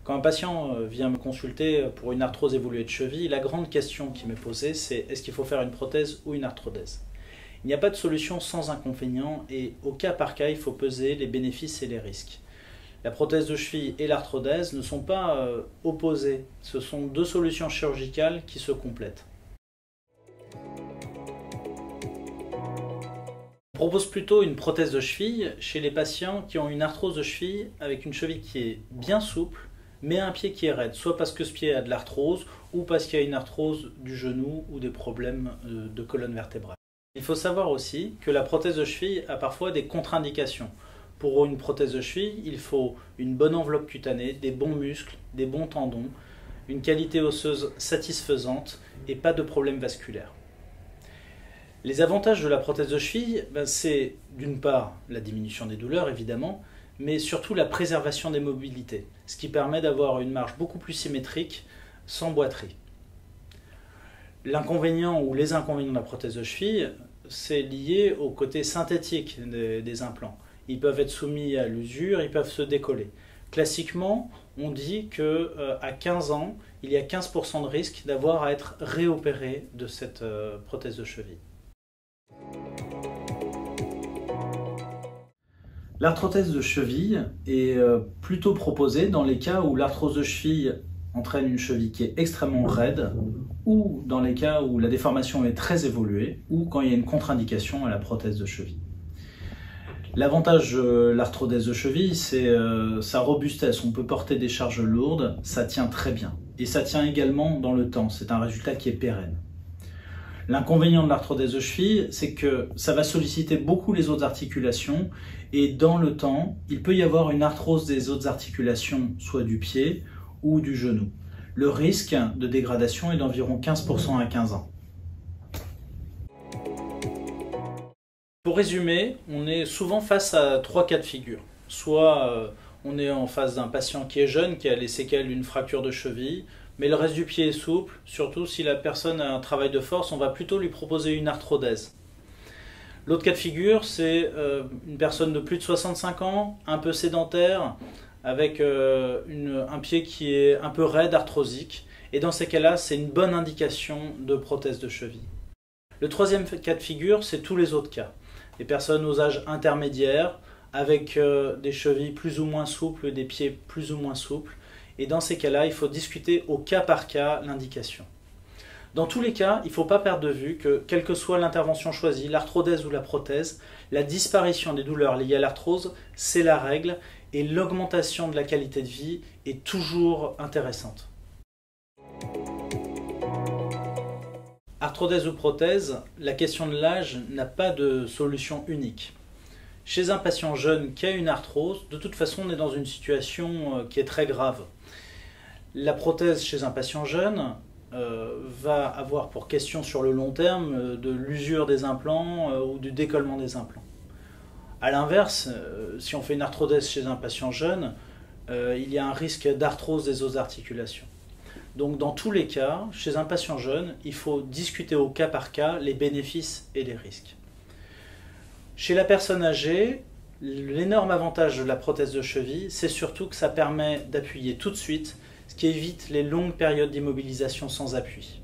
Quand un patient vient me consulter pour une arthrose évoluée de cheville, la grande question qui m'est posée, c'est est-ce qu'il faut faire une prothèse ou une arthrodèse? Il n'y a pas de solution sans inconvénient et au cas par cas, il faut peser les bénéfices et les risques. La prothèse de cheville et l'arthrodèse ne sont pas opposées, ce sont deux solutions chirurgicales qui se complètent. On propose plutôt une prothèse de cheville chez les patients qui ont une arthrose de cheville avec une cheville qui est bien souple, mais un pied qui est raide, soit parce que ce pied a de l'arthrose ou parce qu'il y a une arthrose du genou ou des problèmes de colonne vertébrale. Il faut savoir aussi que la prothèse de cheville a parfois des contre-indications. Pour une prothèse de cheville, il faut une bonne enveloppe cutanée, des bons muscles, des bons tendons, une qualité osseuse satisfaisante et pas de problème vasculaire. Les avantages de la prothèse de cheville, c'est d'une part la diminution des douleurs évidemment, mais surtout la préservation des mobilités, ce qui permet d'avoir une marche beaucoup plus symétrique sans boiterie. L'inconvénient ou les inconvénients de la prothèse de cheville, c'est lié au côté synthétique des implants. Ils peuvent être soumis à l'usure, ils peuvent se décoller. Classiquement, on dit qu'à 15 ans, il y a 15% de risque d'avoir à être réopéré de cette prothèse de cheville. L'arthrodèse de cheville est plutôt proposée dans les cas où l'arthrose de cheville entraîne une cheville qui est extrêmement raide ou dans les cas où la déformation est très évoluée ou quand il y a une contre-indication à la prothèse de cheville. L'avantage de l'arthrodèse de cheville, c'est sa robustesse. On peut porter des charges lourdes, ça tient très bien. Et ça tient également dans le temps, c'est un résultat qui est pérenne. L'inconvénient de l'arthrodèse de cheville, c'est que ça va solliciter beaucoup les autres articulations et dans le temps, il peut y avoir une arthrose des autres articulations, soit du pied ou du genou. Le risque de dégradation est d'environ 15% à 15 ans. Pour résumer, on est souvent face à trois cas de figure. Soit on est en face d'un patient qui est jeune, qui a les séquelles d'une fracture de cheville, mais le reste du pied est souple, surtout si la personne a un travail de force, on va plutôt lui proposer une arthrodèse. L'autre cas de figure, c'est une personne de plus de 65 ans, un peu sédentaire, avec un pied qui est un peu raide, arthrosique, et dans ces cas-là, c'est une bonne indication de prothèse de cheville. Le troisième cas de figure, c'est tous les autres cas. Les personnes aux âges intermédiaires, avec des chevilles plus ou moins souples, des pieds plus ou moins souples, et dans ces cas-là, il faut discuter au cas par cas l'indication. Dans tous les cas, il ne faut pas perdre de vue que, quelle que soit l'intervention choisie, l'arthrodèse ou la prothèse, la disparition des douleurs liées à l'arthrose, c'est la règle, et l'augmentation de la qualité de vie est toujours intéressante. Arthrodèse ou prothèse, la question de l'âge n'a pas de solution unique. Chez un patient jeune qui a une arthrose, de toute façon, on est dans une situation qui est très grave. La prothèse chez un patient jeune va avoir pour question sur le long terme de l'usure des implants ou du décollement des implants. A l'inverse, si on fait une arthrodèse chez un patient jeune, il y a un risque d'arthrose des autres articulations. Donc dans tous les cas, chez un patient jeune, il faut discuter au cas par cas les bénéfices et les risques. Chez la personne âgée, l'énorme avantage de la prothèse de cheville, c'est surtout que ça permet d'appuyer tout de suite, ce qui évite les longues périodes d'immobilisation sans appui.